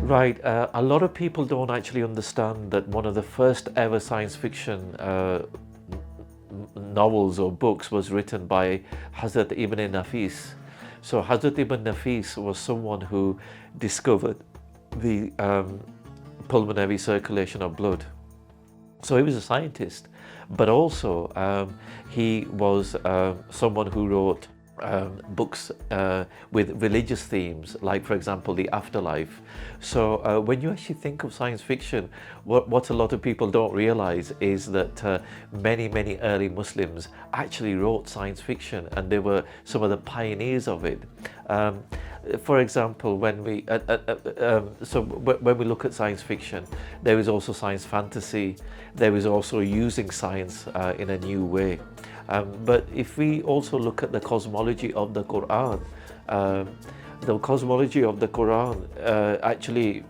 Right, a lot of people don't actually understand that one of the first ever science fiction novels or books was written by Hazrat Ibn Nafis. So Hazrat Ibn Nafis was someone who discovered the pulmonary circulation of blood. So he was a scientist, but also he was someone who wrote books with religious themes, like for example the afterlife. So when you actually think of science fiction, what a lot of people don't realize is that many early Muslims actually wrote science fiction, and they were some of the pioneers of it. For example, when we when we look at science fiction, there is also science fantasy. There is also using science in a new way. But if we also look at the cosmology of the Quran, actually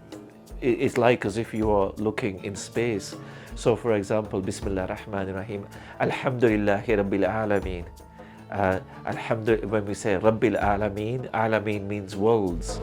is like as if you are looking in space. So for example, Bismillah ar-Rahman ar-Rahim, Alhamdulillahi Rabbil Alameen. When we say Rabbil Alameen, Alameen means worlds.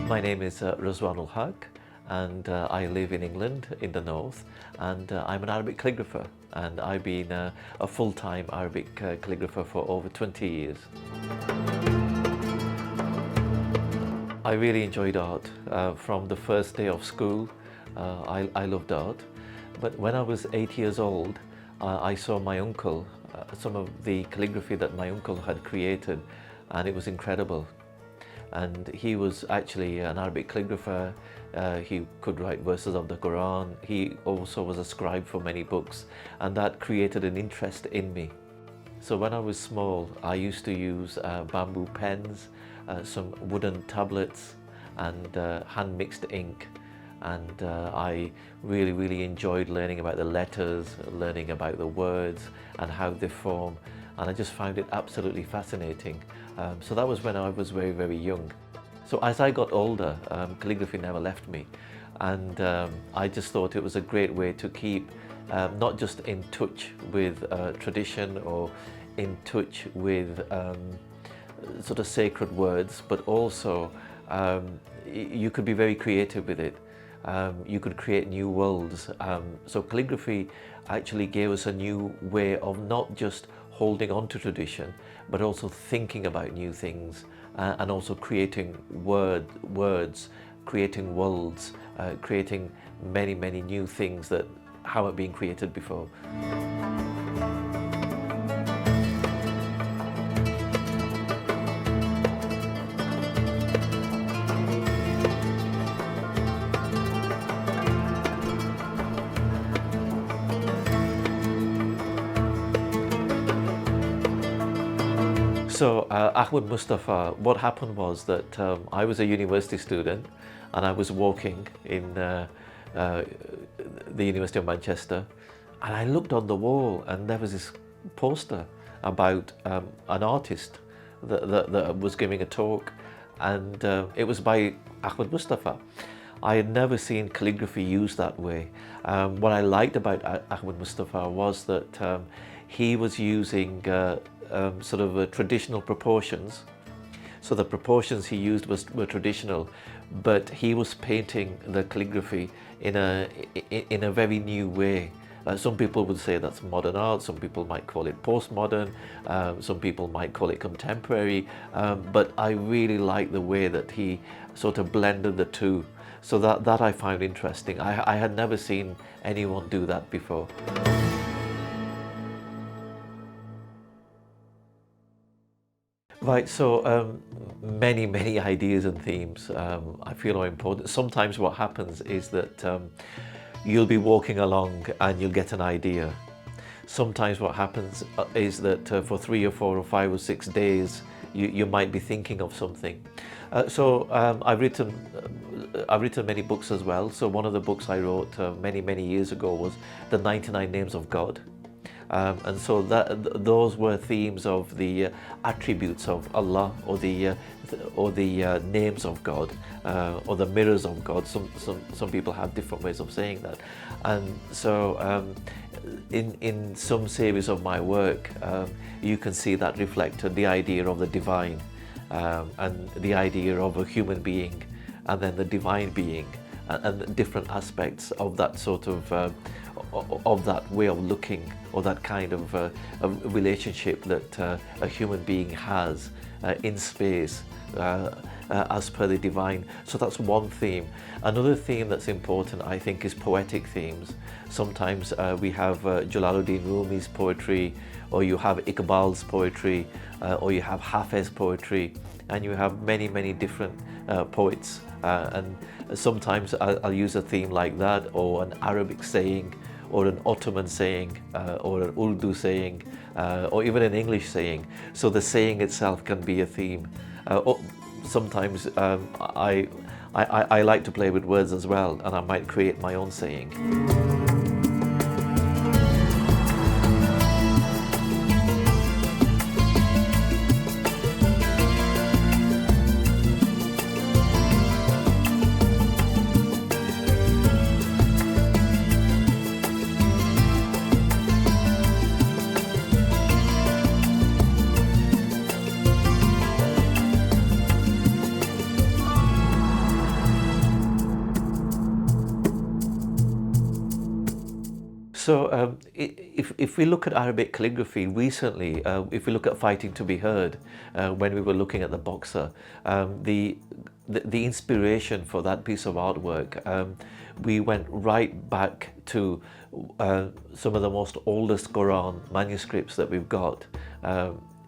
My name is Ruzwan Ulhag, and I live in England in the north, and I'm an Arabic calligrapher, and I've been a full-time Arabic calligrapher for over 20 years. I really enjoyed art. From the first day of school, I loved art. But when I was 8 years old, I saw my uncle, some of the calligraphy that my uncle had created, and it was incredible. And he was actually an Arabic calligrapher. He could write verses of the Quran. He also was a scribe for many books, and that created an interest in me. So when I was small, I used to use bamboo pens, some wooden tablets, and hand-mixed ink. And I really enjoyed learning about the letters, learning about the words and how they form, and I just found it absolutely fascinating. So that was when I was very young. So as I got older, calligraphy never left me, and I just thought it was a great way to keep not just in touch with tradition or in touch with sort of sacred words, but also you could be very creative with it. You could create new worlds. So calligraphy actually gave us a new way of not just holding on to tradition, but also thinking about new things, and also creating words, creating worlds, creating many new things that haven't been created before. So Ahmed Mustafa, what happened was that I was a university student, and I was walking in the University of Manchester, and I looked on the wall, and there was this poster about an artist that was giving a talk, and it was by Ahmed Mustafa. I had never seen calligraphy used that way. What I liked about Ahmed Mustafa was that he was using sort of traditional proportions. So the proportions he used were traditional, but he was painting the calligraphy in a very new way. Some people would say that's modern art, some people might call it postmodern, some people might call it contemporary, but I really like the way that he sort of blended the two. So that I found interesting. I had never seen anyone do that before. Right, so many ideas and themes I feel are important. Sometimes what happens is that you'll be walking along and you'll get an idea. Sometimes what happens is that for 3 or 4 or 5 or 6 days you might be thinking of something. So I've written many books as well. So one of the books I wrote many years ago was The 99 Names of God. And so those were themes of the attributes of Allah, or the names of God, or the mirrors of God. Some people have different ways of saying that. And so in some series of my work, you can see that reflected, the idea of the divine, and the idea of a human being, and then the divine being, and different aspects of that sort of that way of looking, or that kind of relationship that a human being has in space as per the divine. So that's one theme. Another theme that's important, I think, is poetic themes. Sometimes we have Jalaluddin Rumi's poetry, or you have Iqbal's poetry, or you have Hafez's poetry, and you have many different poets. And sometimes I'll use a theme like that, or an Arabic saying, or an Ottoman saying, or an Urdu saying, or even an English saying. So the saying itself can be a theme. Sometimes I like to play with words as well, and I might create my own saying. So if we look at Arabic calligraphy recently, if we look at Fighting to be Heard, when we were looking at the boxer, the inspiration for that piece of artwork, we went right back to some of the most oldest Quran manuscripts that we've got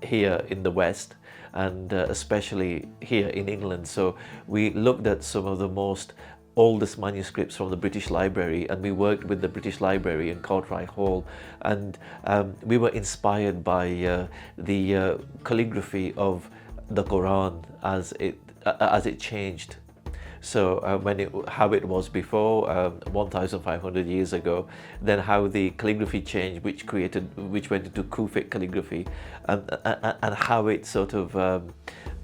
here in the West, and especially here in England. So we looked at some of the most oldest manuscripts from the British Library, and we worked with the British Library in Cartwright Hall, and we were inspired by the calligraphy of the Quran as it changed. So how it was before 1,500 years ago, then how the calligraphy changed, which went into Kufic calligraphy, and how it sort of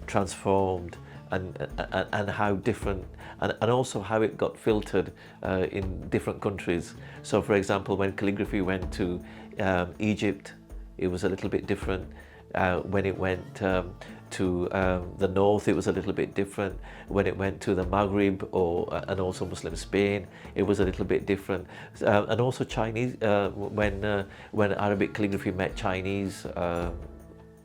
transformed, and how different, and also how it got filtered in different countries. So for example, when calligraphy went to Egypt, it was a little bit different. When it went to the north, it was a little bit different. When it went to the Maghrib, and also Muslim Spain, it was a little bit different. And also Chinese, when Arabic calligraphy met Chinese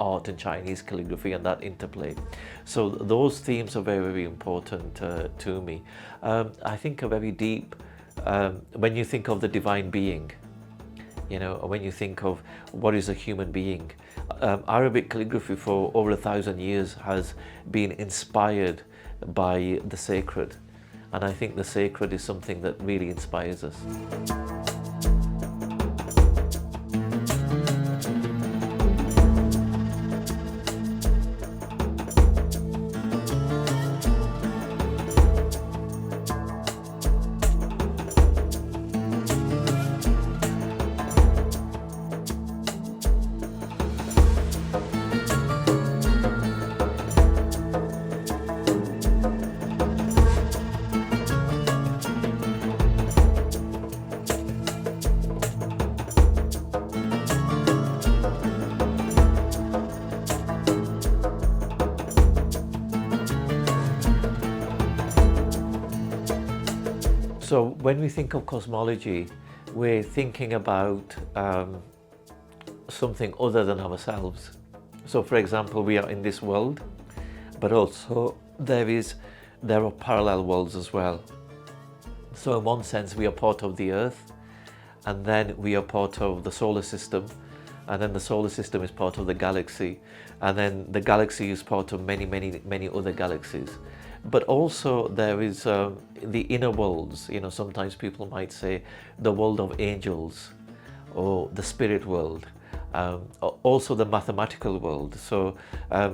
art and Chinese calligraphy, and that interplay. So those themes are very important to me. I think are very deep. When you think of the divine being, or when you think of what is a human being, Arabic calligraphy for over 1,000 years has been inspired by the sacred, and I think the sacred is something that really inspires us. So when we think of cosmology, we're thinking about something other than ourselves. So for example, we are in this world, but also there are parallel worlds as well. So in one sense, we are part of the Earth, and then we are part of the solar system, and then the solar system is part of the galaxy, and then the galaxy is part of many other galaxies. But also there is the inner worlds. You know, sometimes people might say the world of angels or the spirit world, also the mathematical world. So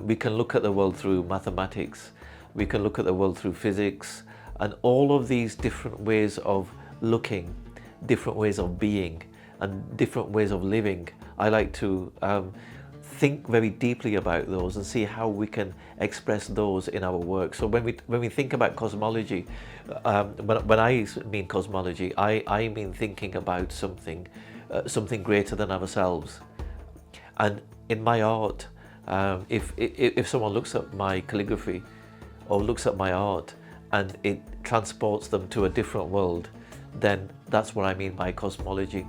we can look at the world through mathematics, we can look at the world through physics, and all of these different ways of looking, different ways of being, and different ways of living. I like to think very deeply about those and see how we can express those in our work. So when we think about cosmology, when I mean cosmology, I mean thinking about something greater than ourselves. And in my art, if someone looks at my calligraphy or looks at my art and it transports them to a different world, then that's what I mean by cosmology.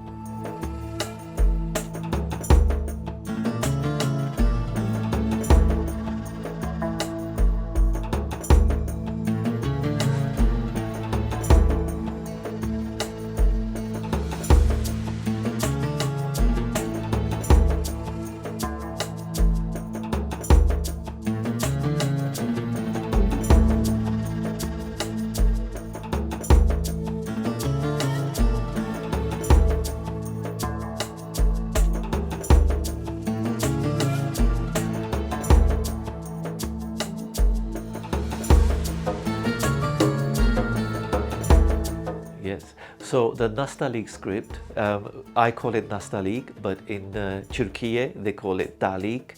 Yes, so the Nastaliq script, I call it Nastaliq, but in Turkey they call it Taliq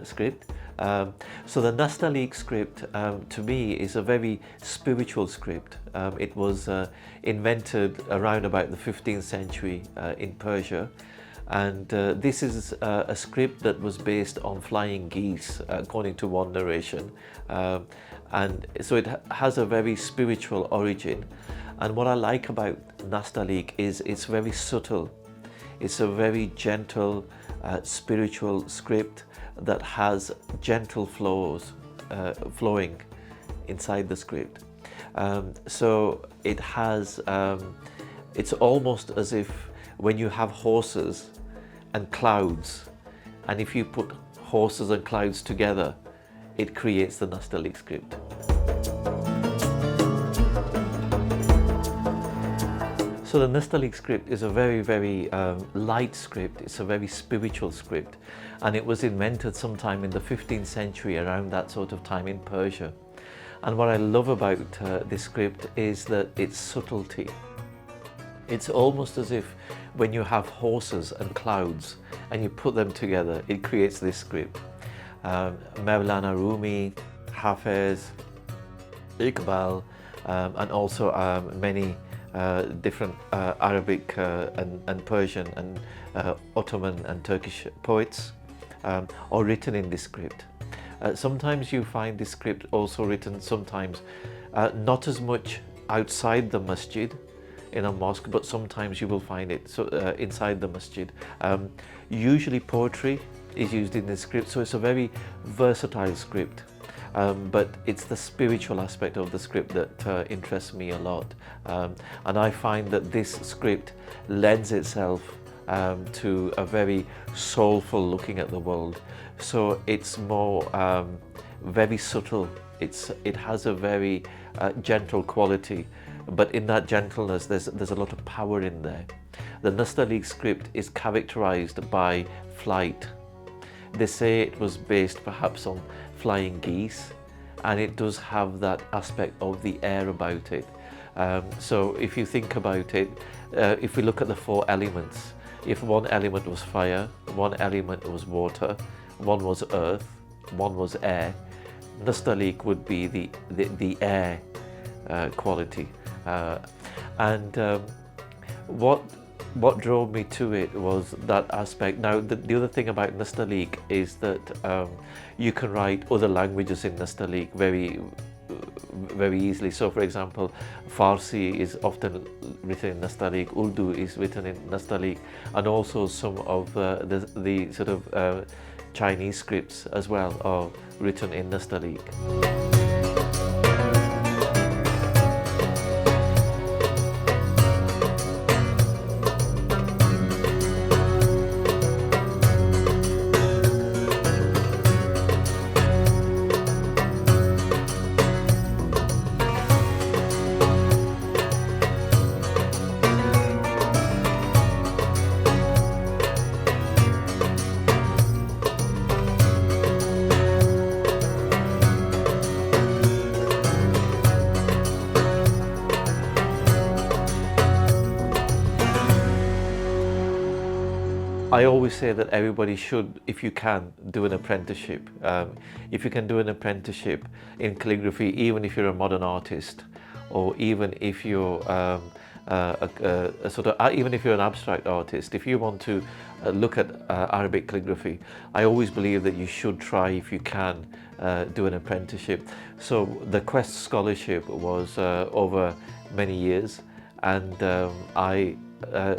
script. So the Nastaliq script to me is a very spiritual script. It was invented around about the 15th century in Persia, and this is a script that was based on flying geese, according to one narration, and so it has a very spiritual origin. And what I like about Nastaliq is it's very subtle. It's a very gentle, spiritual script that has gentle flows flowing inside the script. So it has, it's almost as if when you have horses and clouds, and if you put horses and clouds together, it creates the Nastaliq script. So the Nastaliq script is a very light script. It's a very spiritual script, and it was invented sometime in the 15th century, around that sort of time in Persia. And what I love about this script is that its subtlety. It's almost as if when you have horses and clouds and you put them together, it creates this script. Mevlana Rumi, Hafez, Iqbal, and also many different Arabic and Persian and Ottoman and Turkish poets are written in this script. Sometimes you find this script also written sometimes not as much outside the masjid in a mosque, but sometimes you will find it inside the masjid. Usually poetry is used in this script, so it's a very versatile script. But it's the spiritual aspect of the script that interests me a lot, and I find that this script lends itself to a very soulful looking at the world. So it's more very subtle. It has a very gentle quality, but in that gentleness there's a lot of power in there. The Nastaliq script is characterized by flight. They say it was based perhaps on flying geese, and it does have that aspect of the air about it. So if you think about it, if we look at the four elements, if one element was fire, one element was water, one was earth, one was air, Nastaliq would be the air quality. What drove me to it was that aspect. Now, the other thing about Nastaliq is that you can write other languages in Nastaliq very easily. So for example, Farsi is often written in Nastaliq, Urdu is written in Nastaliq, and also some of the sort of Chinese scripts as well are written in Nastaliq. I always say that everybody should, if you can, do an apprenticeship. If you can do an apprenticeship in calligraphy, even if you're a modern artist, or even if you're even if you're an abstract artist, if you want to look at Arabic calligraphy, I always believe that you should try, if you can, do an apprenticeship. So the Quest Scholarship was over many years, and I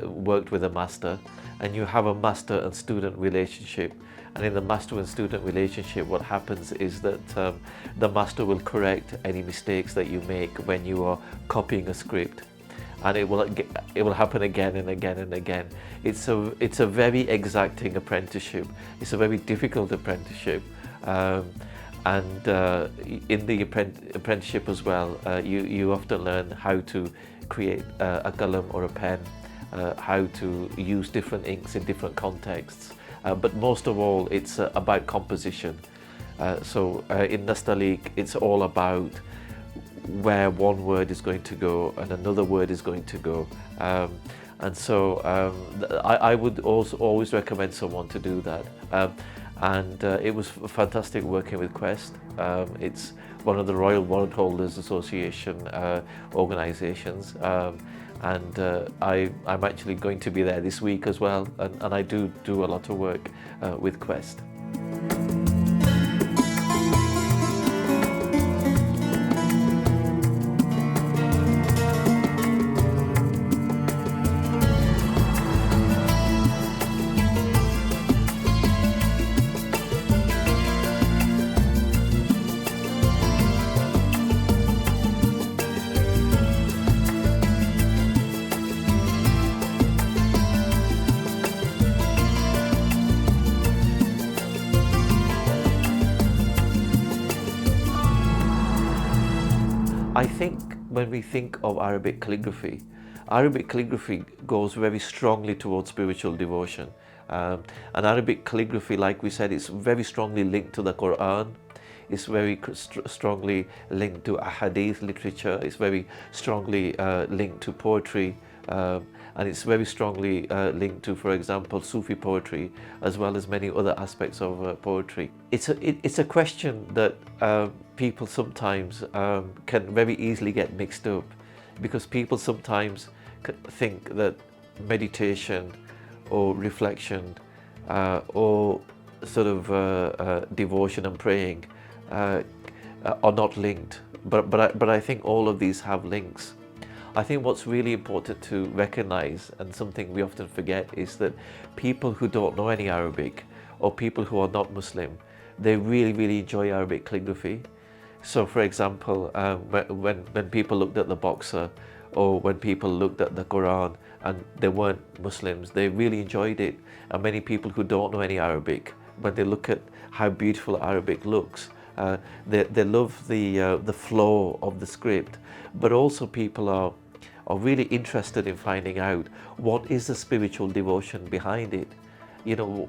worked with a master. And you have a master and student relationship, and in the master and student relationship, what happens is that the master will correct any mistakes that you make when you are copying a script, and it will happen again and again and again. It's a very exacting apprenticeship. It's a very difficult apprenticeship, and in the apprenticeship as well, you often learn how to create a qalam or a pen. How to use different inks in different contexts, but most of all it's about composition. So in Nastaliq it's all about where one word is going to go and another word is going to go, and so I would also always recommend someone to do that, and it was fantastic working with Quest. It's one of the Royal Warrant Holders Association organisations, and I'm actually going to be there this week as well, and I do a lot of work with Quest. I think when we think of Arabic calligraphy goes very strongly towards spiritual devotion. And Arabic calligraphy, like we said, is very strongly linked to the Quran. It's very strongly linked to ahadith literature. It's very strongly linked to poetry. And it's very strongly linked to, for example, Sufi poetry, as well as many other aspects of poetry. It's a question that people sometimes can very easily get mixed up, because people sometimes think that meditation or reflection or sort of devotion and praying are not linked, but I think all of these have links. I think what's really important to recognize, and something we often forget, is that people who don't know any Arabic, or people who are not Muslim, they really enjoy Arabic calligraphy. So for example, when people looked at the Boxer, or when people looked at the Quran and they weren't Muslims, they really enjoyed it. And many people who don't know any Arabic, when they look at how beautiful Arabic looks, they love the flow of the script, but also people are really interested in finding out what is the spiritual devotion behind it. You know,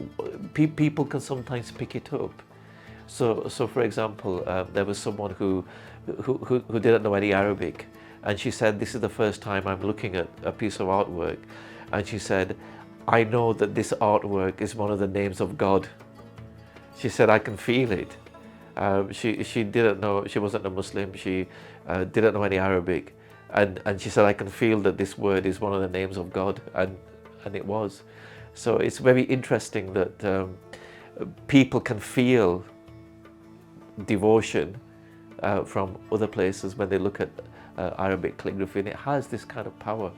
people can sometimes pick it up. So for example, there was someone who didn't know any Arabic, and she said, "This is the first time I'm looking at a piece of artwork," and she said, "I know that this artwork is one of the names of God." She said, "I can feel it." She didn't know, she wasn't a Muslim, she didn't know any Arabic, and she said, "I can feel that this word is one of the names of God," and it was. So it's very interesting that people can feel devotion from other places when they look at Arabic calligraphy, and it has this kind of power.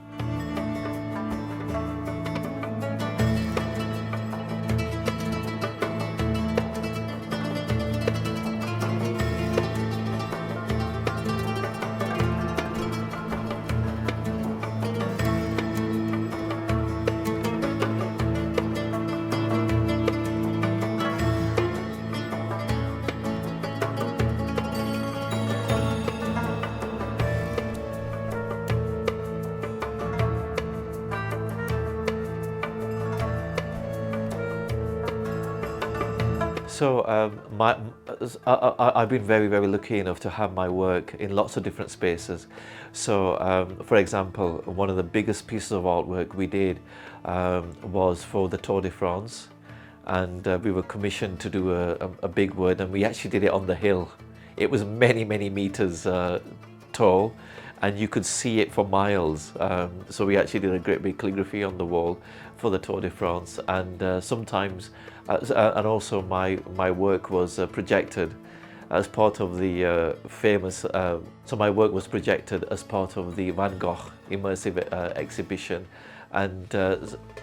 So I've been very, very lucky enough to have my work in lots of different spaces. So, for example, one of the biggest pieces of artwork we did was for the Tour de France, and we were commissioned to do a big one, and we actually did it on the hill. It was many, many meters tall, and you could see it for miles. So we actually did a great big calligraphy on the wall for the Tour de France, and sometimes, and also my work was projected as part of the famous, so my work was projected as part of the Van Gogh immersive exhibition, and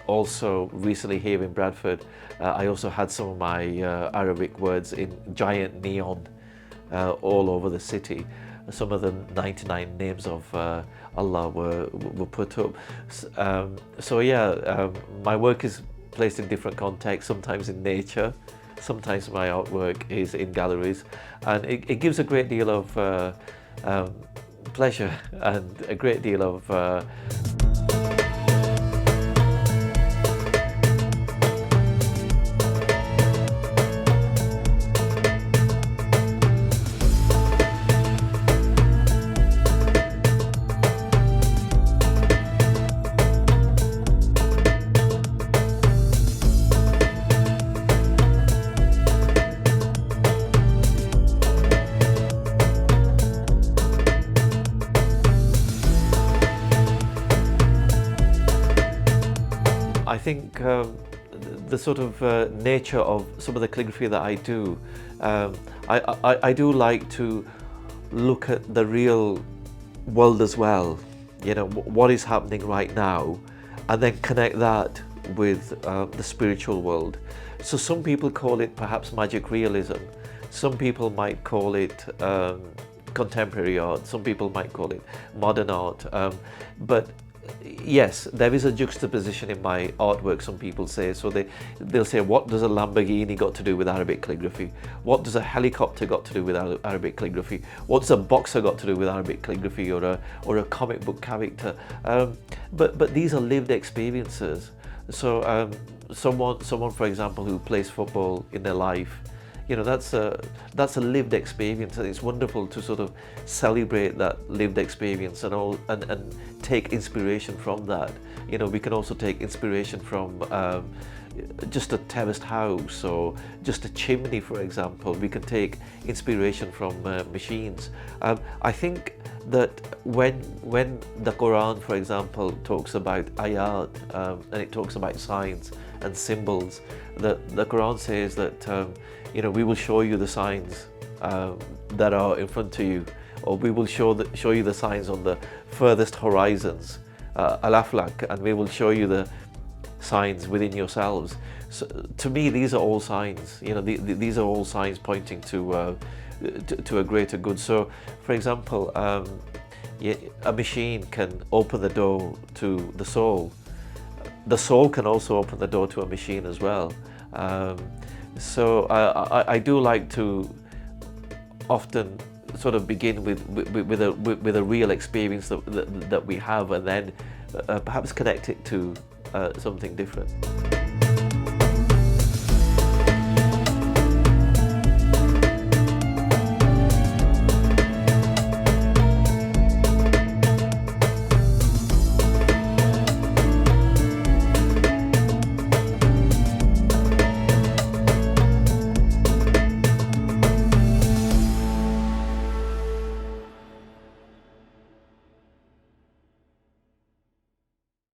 also recently here in Bradford, I also had some of my Arabic words in giant neon all over the city. Some of the 99 names of Allah were put up. So yeah, my work is placed in different contexts, sometimes in nature, sometimes my artwork is in galleries, and it gives a great deal of pleasure and a great deal of I think the sort of nature of some of the calligraphy that I do, I do like to look at the real world as well, you know, what is happening right now, and then connect that with the spiritual world. So some people call it perhaps magic realism, some people might call it contemporary art, some people might call it modern art, but yes, there is a juxtaposition in my artwork, some people say. So they'll say, what does a Lamborghini got to do with Arabic calligraphy? What does a helicopter got to do with Arabic calligraphy? What does a boxer got to do with Arabic calligraphy, or a comic book character? But these are lived experiences. So someone, for example, who plays football in their life, you know, that's a lived experience, and it's wonderful to sort of celebrate that lived experience and take inspiration from that. You know, we can also take inspiration from just a terraced house or just a chimney, for example. We can take inspiration from machines. I think that when the Quran, for example, talks about ayat and it talks about signs and symbols, the Quran says that you know, we will show you the signs that are in front of you, or we will show you the signs on the furthest horizons, al-aflak, and we will show you the signs within yourselves. So, to me, these are all signs. You know, these are all signs pointing to a greater good. So, for example, a machine can open the door to the soul. The soul can also open the door to a machine as well. So I do like to often sort of begin with a real experience that we have, and then perhaps connect it to something different.